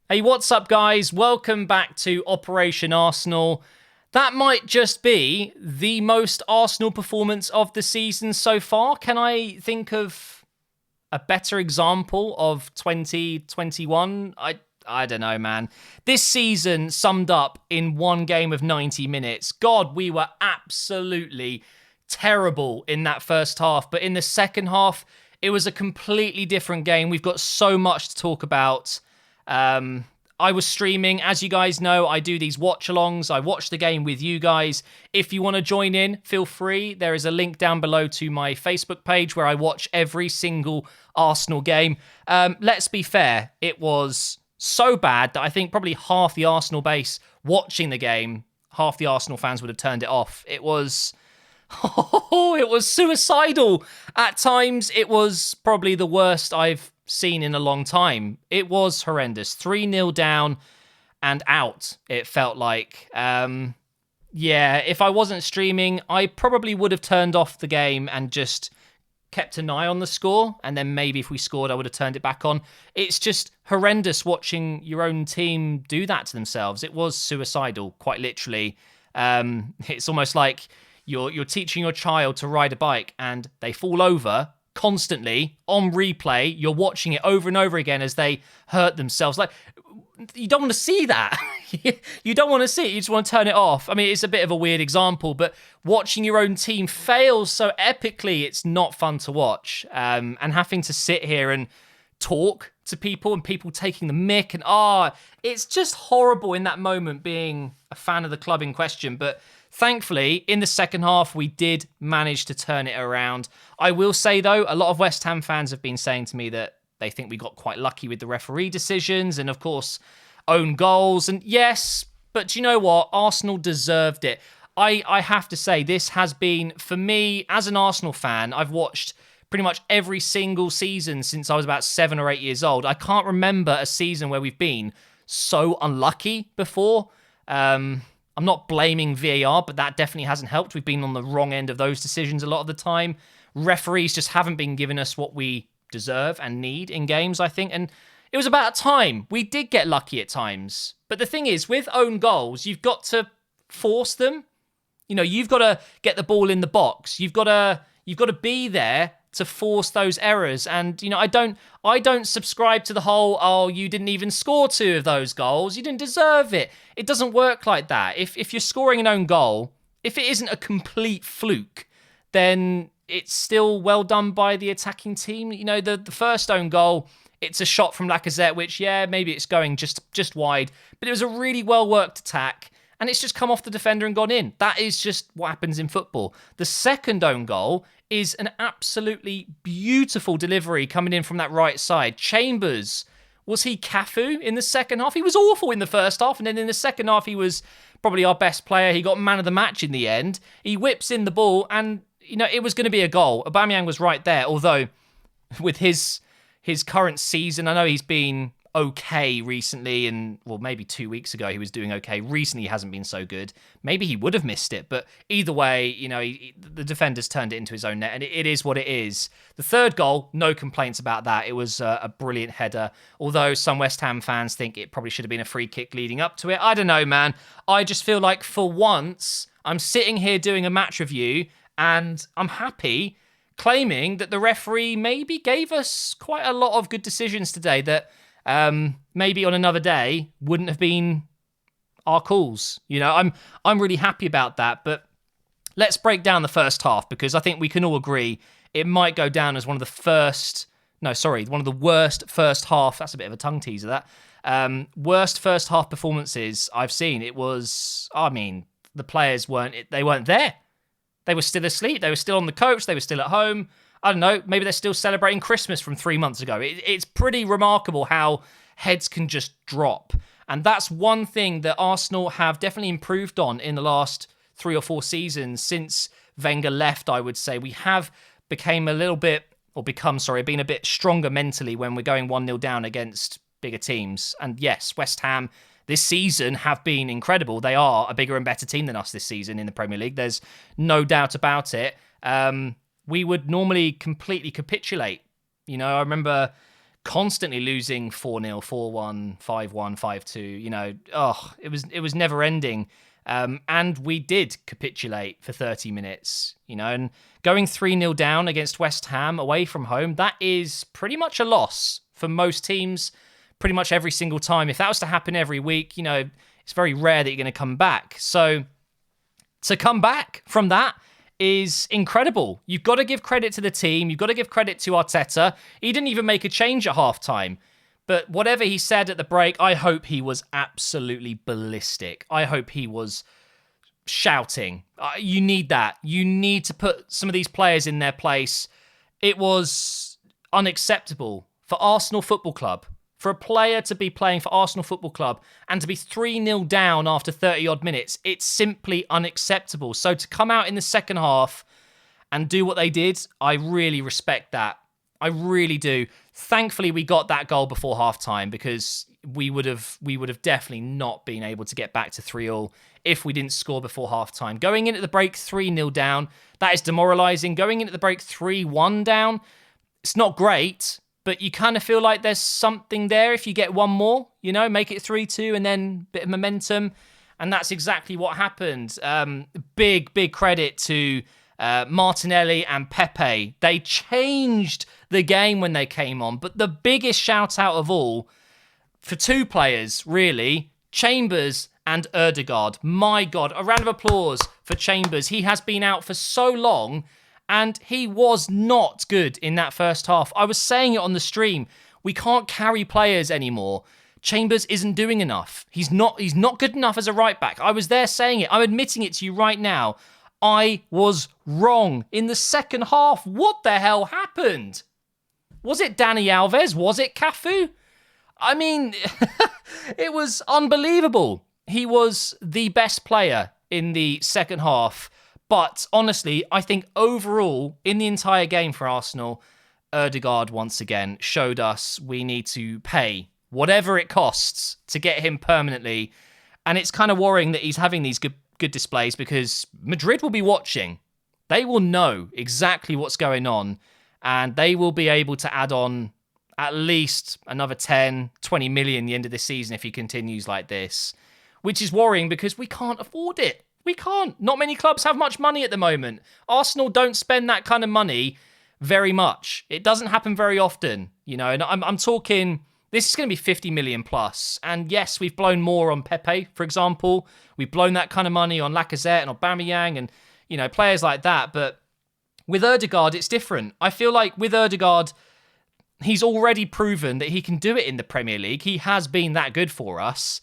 Hey, what's up, guys? Welcome back to Operation Arsenal. That might just be the most Arsenal performance of the season so far. Can I think of a better example of 2021? I don't know, man. This season summed up in one game of 90 minutes. God, we were absolutely terrible in that first half. But in the second half, it was a completely different game. We've got so much to talk about. I was streaming. As you guys know, I do these watch-alongs. I watch the game with you guys. If you want to join in, feel free. There is a link down below to my Facebook page where I watch every single Arsenal game. Let's be fair. It was so bad that I think probably half the Arsenal base watching the game, half the Arsenal fans would have turned it off. It was... Oh, it was suicidal. At times, it was probably the worst I've seen in a long time. It was horrendous. 3-0 down and out, it felt like. Yeah, if I wasn't streaming, I probably would have turned off the game and just kept an eye on the score. And then maybe if we scored, I would have turned it back on. It's just horrendous watching your own team do that to themselves. It was suicidal, quite literally. It's almost like you're teaching your child to ride a bike and they fall over constantly on replay. You're watching it over and over again as they hurt themselves. Like, you don't want to see that. You don't want to see it. You just want to turn it off. I mean, it's a bit of a weird example, but watching your own team fail so epically, it's not fun to watch. And having to sit here and talk to people and people taking the mick and it's just horrible in that moment being a fan of the club in question. But thankfully, in the second half, we did manage to turn it around. I will say, though, a lot of West Ham fans have been saying to me that they think we got quite lucky with the referee decisions and, of course, own goals. And yes, but do you know what? Arsenal deserved it. I have to say, this has been, for me, as an Arsenal fan, I've watched pretty much every single season since I was about 7 or 8 years old. I can't remember a season where we've been so unlucky before. I'm not blaming VAR, but that definitely hasn't helped. We've been on the wrong end of those decisions a lot of the time. Referees just haven't been giving us what we deserve and need in games, I think. And it was about time. We did get lucky at times. But the thing is, with own goals, you've got to force them. You know, you've got to get the ball in the box. You've got to be there to force those errors. And, you know, I don't subscribe to the whole, you didn't even score 2 of those goals. You didn't deserve it. It doesn't work like that. If you're scoring an own goal, if it isn't a complete fluke, then it's still well done by the attacking team. You know, the first own goal, it's a shot from Lacazette, which, yeah, maybe it's going just wide, but it was a really well-worked attack, and it's just come off the defender and gone in. That is just what happens in football. The second own goal is an absolutely beautiful delivery coming in from that right side. Chambers, was he Cafu in the second half? He was awful in the first half, and then in the second half, he was probably our best player. He got man of the match in the end. He whips in the ball, and, you know, it was going to be a goal. Aubameyang was right there, although with his current season, I know he's been okay recently, and well, maybe 2 weeks ago he was doing okay. Recently he hasn't been so good. Maybe he would have missed it, but either way, you know, the defenders turned it into his own net, and it is what it is. The third goal, no complaints about that. It was a brilliant header, although some West Ham fans think it probably should have been a free kick leading up to it. I don't know, man. I just feel like for once I'm sitting here doing a match review and I'm happy claiming that the referee maybe gave us quite a lot of good decisions today that maybe on another day wouldn't have been our calls. You know, I'm really happy about that. But let's break down the first half, because I think we can all agree it might go down as one of the worst first half. That's a bit of a tongue teaser, that. Worst first half performances I've seen. It was, I mean, the players weren't there. They were still asleep. They were still on the coach. They were still at home. I don't know, maybe they're still celebrating Christmas from 3 months ago. It's pretty remarkable how heads can just drop. And that's one thing that Arsenal have definitely improved on in the last 3 or 4 seasons since Wenger left, I would say. We have become a bit stronger mentally when we're going 1-0 down against bigger teams. And yes, West Ham this season have been incredible. They are a bigger and better team than us this season in the Premier League. There's no doubt about it. We would normally completely capitulate. You know, I remember constantly losing 4-0, 4-1, 5-1, 5-2. It was never ending. And we did capitulate for 30 minutes, and going 3-0 down against West Ham away from home, that is pretty much a loss for most teams pretty much every single time. If that was to happen every week, it's very rare that you're going to come back. So to come back from that is incredible. You've got to give credit to the team. You've got to give credit to Arteta. He didn't even make a change at halftime. But whatever he said at the break, I hope he was absolutely ballistic. I hope he was shouting. You need that. You need to put some of these players in their place. It was unacceptable for Arsenal Football Club, for a player to be playing for Arsenal Football Club and to be 3-0 down after 30-odd minutes. It's simply unacceptable. So to come out in the second half and do what they did, I really respect that. I really do. Thankfully, we got that goal before halftime, because we would have definitely not been able to get back to 3-0 if we didn't score before halftime. Going into the break 3-0 down, that is demoralising. Going into the break 3-1 down, it's not great, but you kind of feel like there's something there if you get one more, make it 3-2 and then a bit of momentum. And that's exactly what happened. Big credit to Martinelli and Pepe. They changed the game when they came on. But the biggest shout out of all, for two players, really, Chambers and Ødegaard. My God, a round of applause for Chambers. He has been out for so long, and he was not good in that first half. I was saying it on the stream. We can't carry players anymore. Chambers isn't doing enough. He's not good enough as a right back. I was there saying it. I'm admitting it to you right now. I was wrong in the second half. What the hell happened? Was it Dani Alves? Was it Cafu? I mean, it was unbelievable. He was the best player in the second half. But honestly, I think overall, in the entire game for Arsenal, Ødegaard once again showed us we need to pay whatever it costs to get him permanently. And it's kind of worrying that he's having these good displays, because Madrid will be watching. They will know exactly what's going on, and they will be able to add on at least another 10, 20 million the end of the season if he continues like this, which is worrying because we can't afford it. We can't. Not many clubs have much money at the moment. Arsenal don't spend that kind of money very much. It doesn't happen very often, and I'm talking, this is going to be 50 million plus. And yes, we've blown more on Pepe, for example. We've blown that kind of money on Lacazette and Aubameyang and, players like that. But with Ødegaard, it's different. I feel like with Ødegaard, he's already proven that he can do it in the Premier League. He has been that good for us.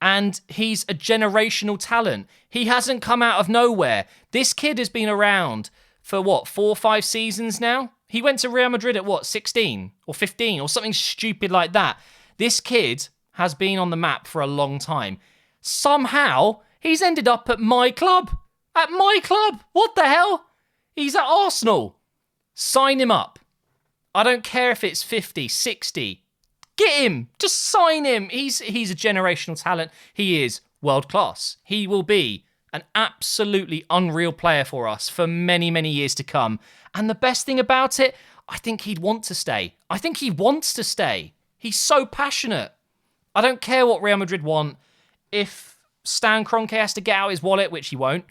And he's a generational talent. He hasn't come out of nowhere. This kid has been around for 4 or 5 seasons now? He went to Real Madrid at 16 or 15 or something stupid like that. This kid has been on the map for a long time. Somehow, he's ended up at my club. At my club. What the hell? He's at Arsenal. Sign him up. I don't care if it's 50, 60. Get him. Just sign him. He's a generational talent. He is world class. He will be an absolutely unreal player for us for many, many years to come. And the best thing about it, I think he'd want to stay. I think he wants to stay. He's so passionate. I don't care what Real Madrid want. If Stan Kroenke has to get out his wallet, which he won't,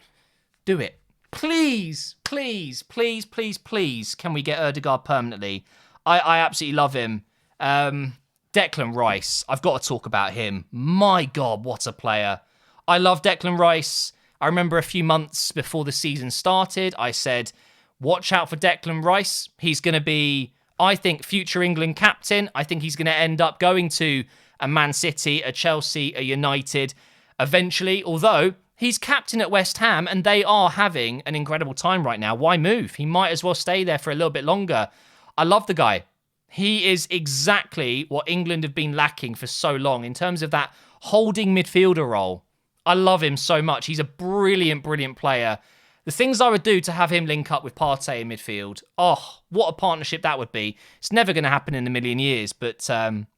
do it. Please, please, please, please, please, can we get Ødegaard permanently? I absolutely love him. Declan Rice, I've got to talk about him. My God, what a player. I love Declan Rice. I remember a few months before the season started, I said, watch out for Declan Rice. He's going to be, I think, future England captain. I think he's going to end up going to a Man City, a Chelsea, a United eventually, although he's captain at West Ham and they are having an incredible time right now. Why move? He might as well stay there for a little bit longer. I love the guy. He is exactly what England have been lacking for so long in terms of that holding midfielder role. I love him so much. He's a brilliant, brilliant player. The things I would do to have him link up with Partey in midfield. Oh, what a partnership that would be. It's never going to happen in a million years, but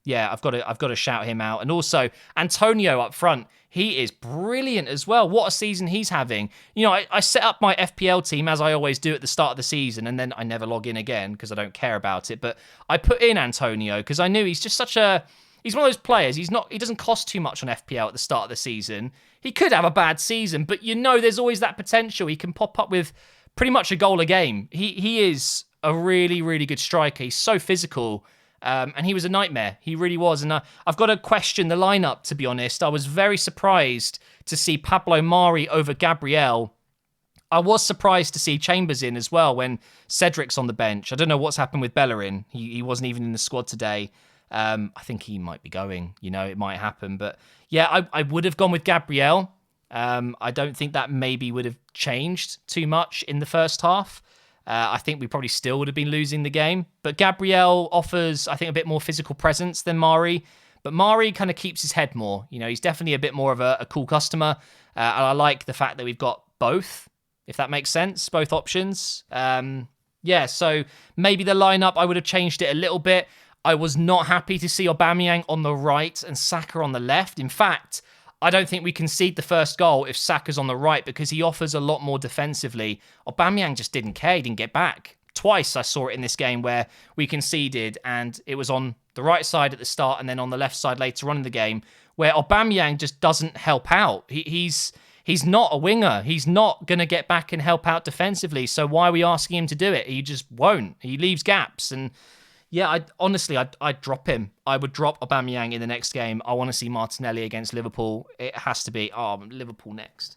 yeah, I've got to shout him out. And also Antonio up front. He is brilliant as well. What a season he's having. You know, I set up my FPL team as I always do at the start of the season, and then I never log in again because I don't care about it. But I put in Antonio because I knew he's just he's one of those players. He doesn't cost too much on FPL at the start of the season. He could have a bad season, but you know there's always that potential. He can pop up with pretty much a goal a game. He is a really, really good striker. He's so physical, and he was a nightmare. He really was. And I've got to question the lineup, to be honest. I was very surprised to see Pablo Mari over Gabriel. I was surprised to see Chambers in as well when Cedric's on the bench. I don't know what's happened with Bellerin. He wasn't even in the squad today. I think he might be going. You know, it might happen. But yeah, I would have gone with Gabriel. I don't think that maybe would have changed too much in the first half. I think we probably still would have been losing the game. But Gabriel offers, I think, a bit more physical presence than Mari. But Mari kind of keeps his head more. You know, he's definitely a bit more of a cool customer. And I like the fact that we've got both, if that makes sense, both options. Yeah, so maybe the lineup, I would have changed it a little bit. I was not happy to see Aubameyang on the right and Saka on the left. In fact, I don't think we concede the first goal if Saka's on the right because he offers a lot more defensively. Aubameyang just didn't care. He didn't get back. Twice I saw it in this game where we conceded and it was on the right side at the start and then on the left side later on in the game where Aubameyang just doesn't help out. He's not a winger. He's not going to get back and help out defensively. So why are we asking him to do it? He just won't. He leaves gaps and... yeah, I'd drop him. I would drop Aubameyang in the next game. I want to see Martinelli against Liverpool. It has to be. Oh, Liverpool next.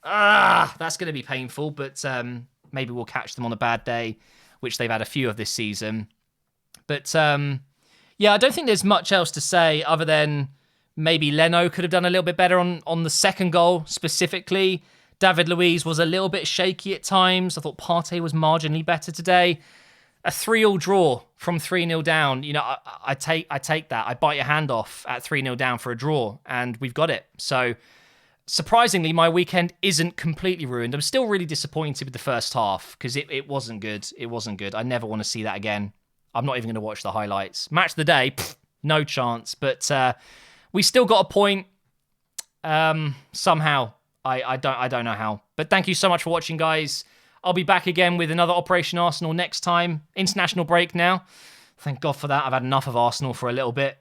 That's going to be painful, but maybe we'll catch them on a bad day, which they've had a few of this season. But yeah, I don't think there's much else to say other than maybe Leno could have done a little bit better on the second goal specifically. David Luiz was a little bit shaky at times. I thought Partey was marginally better today. A 3-3 draw from 3-0 down, you know, I take that. I bite your hand off at 3-0 down for a draw, and we've got it. So, surprisingly, my weekend isn't completely ruined. I'm still really disappointed with the first half because it wasn't good. It wasn't good. I never want to see that again. I'm not even going to watch the highlights. Match of the day, no chance. But we still got a point somehow. I don't know how. But thank you so much for watching, guys. I'll be back again with another Operation Arsenal next time. International break now. Thank God for that. I've had enough of Arsenal for a little bit.